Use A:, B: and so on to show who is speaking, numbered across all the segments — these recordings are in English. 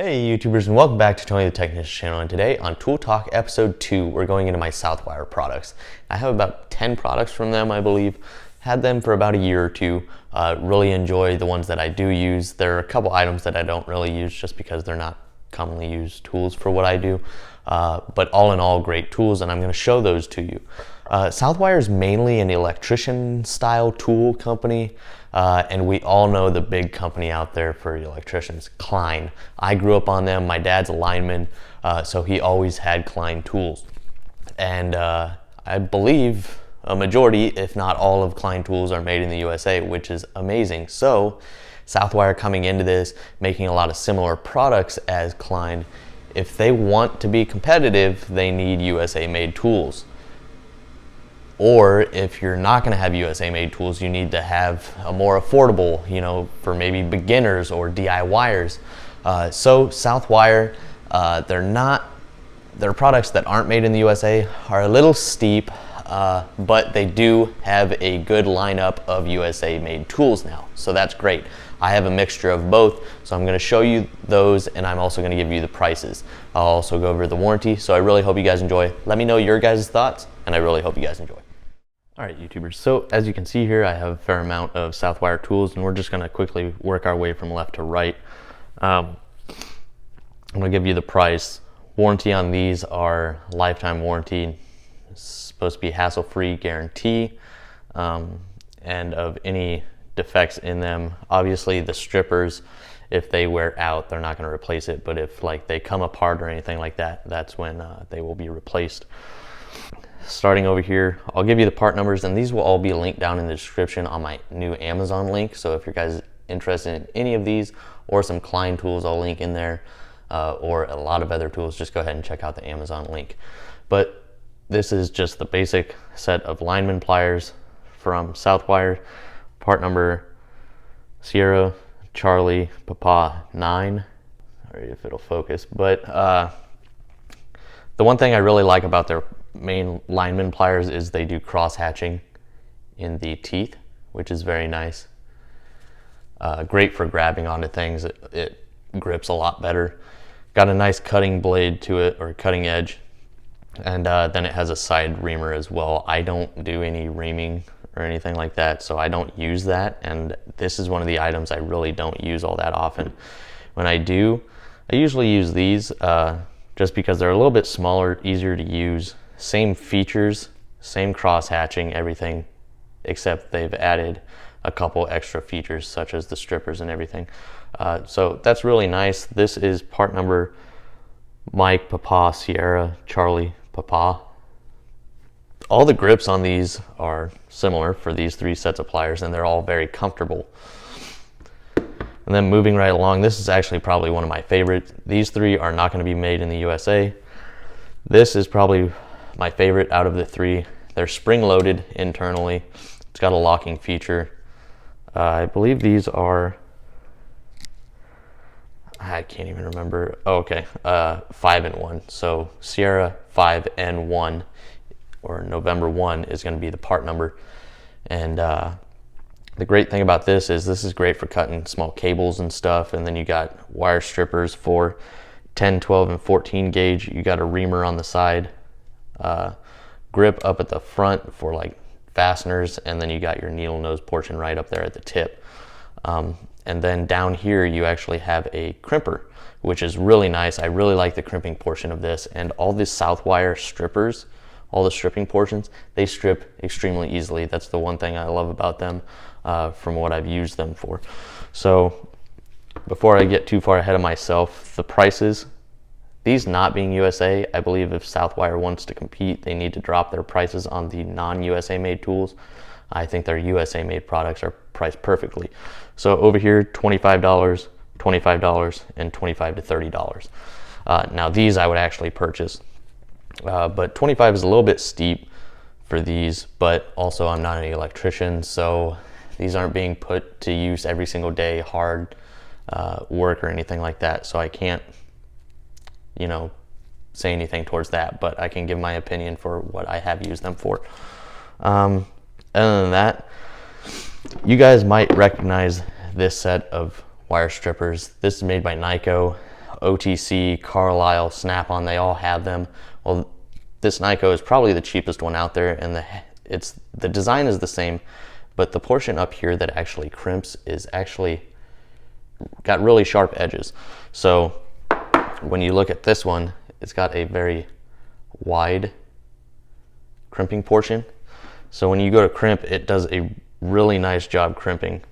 A: Hey YouTubers, and welcome back to Tony the Technician channel. And today on Tool Talk episode 2, we're going into my southwire products. I have about 10 products from them, I believe. Had them for about a year or two. Really enjoy the ones that I do use. There are a couple items that I don't really use just because they're not commonly used tools for what I do. But all in all, great tools, and I'm going to show those to you. Southwire is mainly an electrician style tool company, and we all know the big company out there for electricians, Klein. I grew up on them. My dad's a lineman, so he always had Klein tools. And I believe a majority, if not all, of Klein tools are made in the USA, which is amazing. So Southwire coming into this, making a lot of similar products as Klein. If they want to be competitive, they need USA made tools. Or if you're not going to have USA made tools, you need to have a more affordable, for maybe beginners or DIYers. So Southwire, their products that aren't made in the USA are a little steep, but they do have a good lineup of USA made tools now. So that's great. I have a mixture of both, so I'm going to show you those, and I'm also going to give you the prices. I'll also go over the warranty, so I really hope you guys enjoy. Let me know your guys' thoughts, and I really hope you guys enjoy. All right, YouTubers, so as you can see here, I have a fair amount of Southwire tools, and we're just going to quickly work our way from left to right. I'm going to give you the price. Warranty on these are lifetime warranty. It's supposed to be hassle-free guarantee, and of any defects in them. Obviously, the strippers, if they wear out, they're not going to replace it, but if they come apart or anything like that, that's when they will be replaced. Starting over here, I'll give you the part numbers, and these will all be linked down in the description on my new Amazon link. So if you guys interested in any of these or some Klein tools, I'll link in there, or a lot of other tools, just go ahead and check out the Amazon link. But this is just the basic set of Lineman Pliers from Southwire. Part number Sierra Charlie Papa 9. Sorry if it'll focus, but the one thing I really like about their main Lineman Pliers is they do cross hatching in the teeth, which is very nice. Great for grabbing onto things. It grips a lot better. Got a nice cutting blade to it, or cutting edge, and then it has a side reamer as well. I don't do any reaming or anything like that, so I don't use that, and this is one of the items I really don't use all that often. When I do, I usually use these just because they're a little bit smaller, easier to use. Same features, same cross hatching, everything, except they've added a couple extra features such as the strippers and everything. So that's really nice. This is part number Mike Papa Sierra Charlie Papa. All the grips on these are similar for these 3 sets of pliers, and they're all very comfortable. And then moving right along, this is actually probably one of my favorites. These 3 are not going to be made in the USA. This is probably my favorite out of the 3. They're spring-loaded internally. It's got a locking feature. I believe these are, I can't even remember. Oh, okay, 5-in-1. So Sierra 5N1, or November 1 is going to be the part number. And the great thing about this is great for cutting small cables and stuff. And then you got wire strippers for 10, 12, and 14 gauge. You got a reamer on the side, grip up at the front for fasteners, and then you got your needle nose portion right up there at the tip. And then down here you actually have a crimper, which is really nice. I really like the crimping portion of this, and all these Southwire strippers, all the stripping portions, they strip extremely easily. That's the one thing I love about them, from what I've used them for. So before I get too far ahead of myself, the prices, these not being USA, I believe if Southwire wants to compete, they need to drop their prices on the non-USA made tools. I think their USA made products are priced perfectly. So over here, $25, $25, and $25 to $30. Now these I would actually purchase, but $25 is a little bit steep for these, but also I'm not an electrician, so these aren't being put to use every single day, hard work or anything like that, so I can't say anything towards that, but I can give my opinion for what I have used them for. Other than that, you guys might recognize this set of wire strippers. This is made by Nyko. OTC, Carlisle, Snap-on, they all have them. Well, this Nyko is probably the cheapest one out there, and the design is the same, but the portion up here that actually crimps is actually got really sharp edges. So when you look at this one, it's got a very wide crimping portion. So when you go to crimp, it does a really nice job crimping.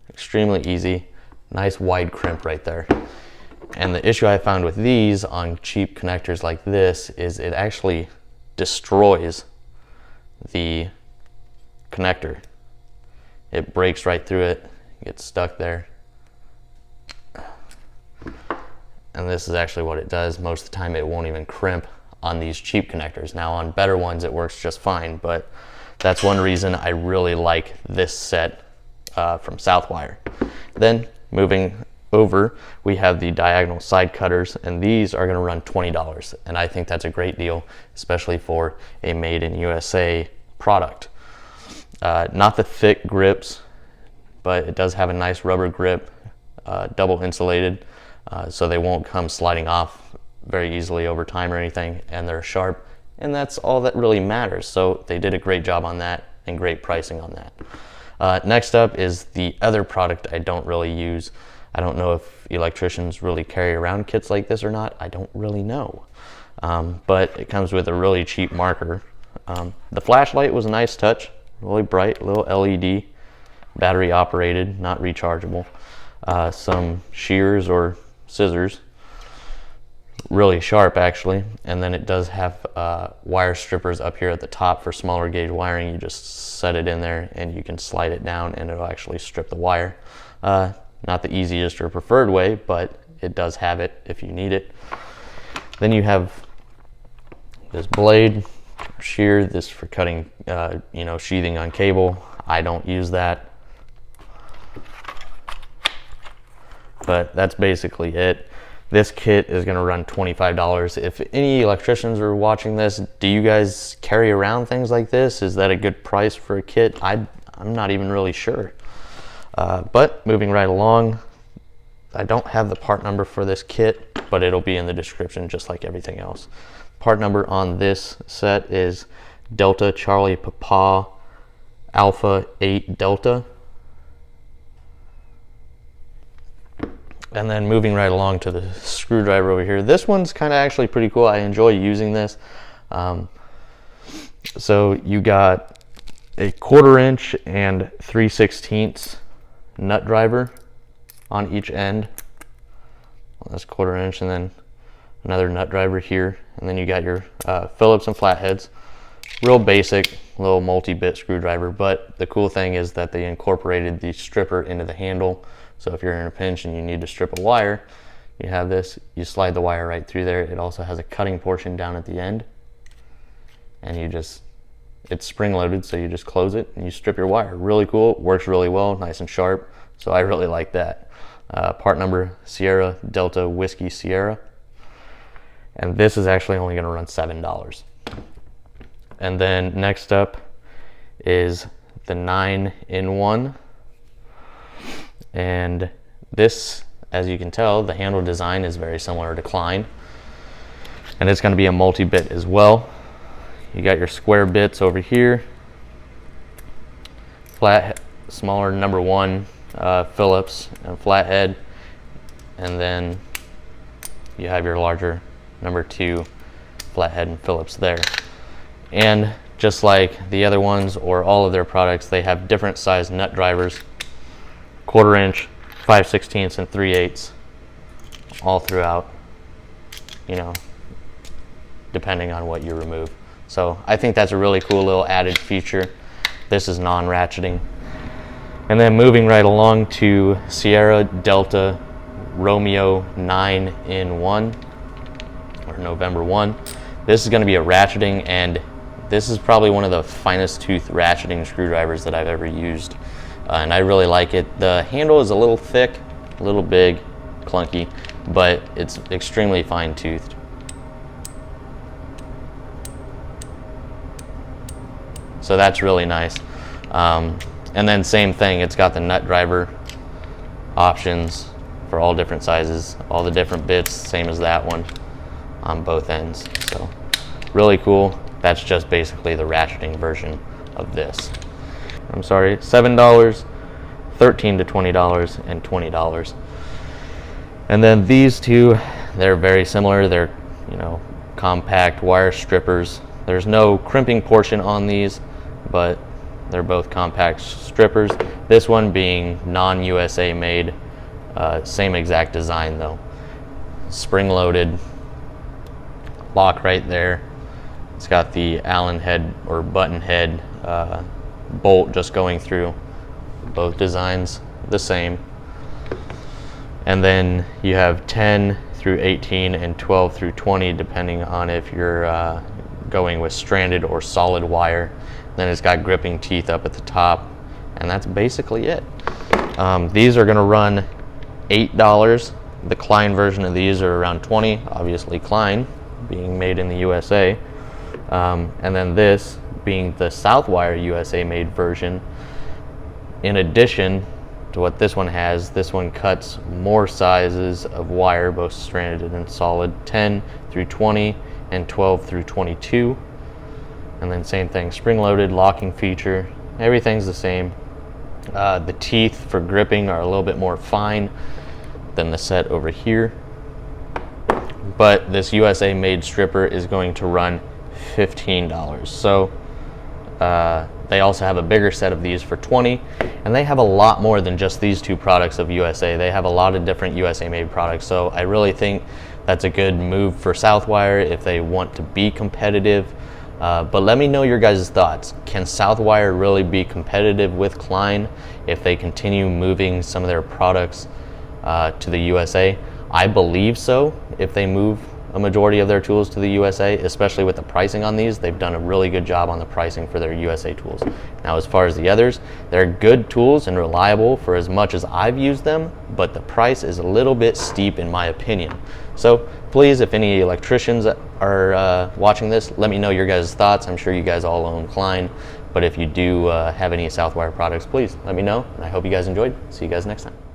A: Extremely easy, nice wide crimp right there. And the issue I found with these on cheap connectors like this is it actually destroys the connector. It breaks right through it, gets stuck there. And this is actually what it does. Most of the time it won't even crimp on these cheap connectors. Now on better ones it works just fine, but that's one reason I really like this set from Southwire. Then moving over, we have the diagonal side cutters, and these are going to run $20, and I think that's a great deal, especially for a made in USA product. Not the thick grips, but it does have a nice rubber grip, double insulated, so they won't come sliding off very easily over time or anything, and they're sharp, and that's all that really matters. So they did a great job on that and great pricing on that. Next up is the other product I don't really use. I don't know if electricians really carry around kits like this or not. I don't really know. But it comes with a really cheap marker. The flashlight was a nice touch, really bright, little LED, battery operated, not rechargeable. Some shears or scissors, really sharp actually. And then it does have wire strippers up here at the top for smaller gauge wiring. You just set it in there and you can slide it down and it'll actually strip the wire. Not the easiest or preferred way, but it does have it if you need it. Then you have this blade, shear, this for cutting, sheathing on cable. I don't use that, but that's basically it. This kit is going to run $25. If any electricians are watching this, do you guys carry around things like this? Is that a good price for a kit? I'm not even really sure. But moving right along, I don't have the part number for this kit, but it'll be in the description just like everything else. Part number on this set is Delta Charlie Papa Alpha 8 Delta. And then moving right along to the screwdriver over here. This one's kind of actually pretty cool. I enjoy using this. So you got a 1/4 inch and 3/16 nut driver on each end. Well, that's 1/4 inch, and then another nut driver here. And then you got your Phillips and flatheads. Real basic little multi-bit screwdriver, but the cool thing is that they incorporated the stripper into the handle. So if you're in a pinch and you need to strip a wire, you have this, you slide the wire right through there. It also has a cutting portion down at the end, and it's spring loaded, so you just close it and you strip your wire. Really cool, works really well, nice and sharp. So I really like that. Part number Sierra Delta Whiskey Sierra. And this is actually only gonna run $7. And then next up is the 9-in-1. And this, as you can tell, the handle design is very similar to Klein. And it's gonna be a multi-bit as well. You got your square bits over here, flat, smaller number 1 Phillips and flathead, and then you have your larger number 2 flathead and Phillips there. And just like the other ones or all of their products, they have different size nut drivers, 1/4 inch, 5/16 and 3/8 all throughout, depending on what you remove. So I think that's a really cool little added feature. This is non-ratcheting. And then moving right along to Sierra Delta Romeo 9-in-1, or November 1. This is going to be a ratcheting, and this is probably one of the finest tooth ratcheting screwdrivers that I've ever used. And I really like it. The handle is a little thick, a little big, clunky, but it's extremely fine toothed. So that's really nice. And then same thing, it's got the nut driver options for all different sizes, all the different bits, same as that one on both ends. So really cool. That's just basically the ratcheting version of this. I'm sorry, $7, $13 to $20, and $20. And then these two, they're very similar. They're, you know, compact wire strippers. There's no crimping portion on these, but they're both compact strippers. This one being non-USA made, same exact design though. Spring-loaded, lock right there. It's got the Allen head or button head bolt just going through. Both designs the same. And then you have 10 through 18 and 12 through 20 depending on if you're going with stranded or solid wire. Then it's got gripping teeth up at the top, and that's basically it. These are gonna run $8. The Klein version of these are around 20, obviously Klein being made in the USA. And then this being the Southwire USA made version. In addition to what this one has, this one cuts more sizes of wire, both stranded and solid, 10 through 20 and 12 through 22. And then same thing, spring-loaded, locking feature, everything's the same. The teeth for gripping are a little bit more fine than the set over here. But this USA made stripper is going to run $15. So they also have a bigger set of these for $20, and they have a lot more than just these two products of USA. They have a lot of different USA made products, so I really think that's a good move for Southwire if they want to be competitive. But let me know your guys' thoughts. Can Southwire really be competitive with Klein if they continue moving some of their products to the USA? I believe so. If they move a majority of their tools to the USA, especially with the pricing on these, they've done a really good job on the pricing for their USA tools. Now, as far as the others, they're good tools and reliable for as much as I've used them, but the price is a little bit steep in my opinion. So please, if any electricians are watching this, let me know your guys' thoughts. I'm sure you guys all own Klein, but if you do have any Southwire products, please let me know. And I hope you guys enjoyed. See you guys next time.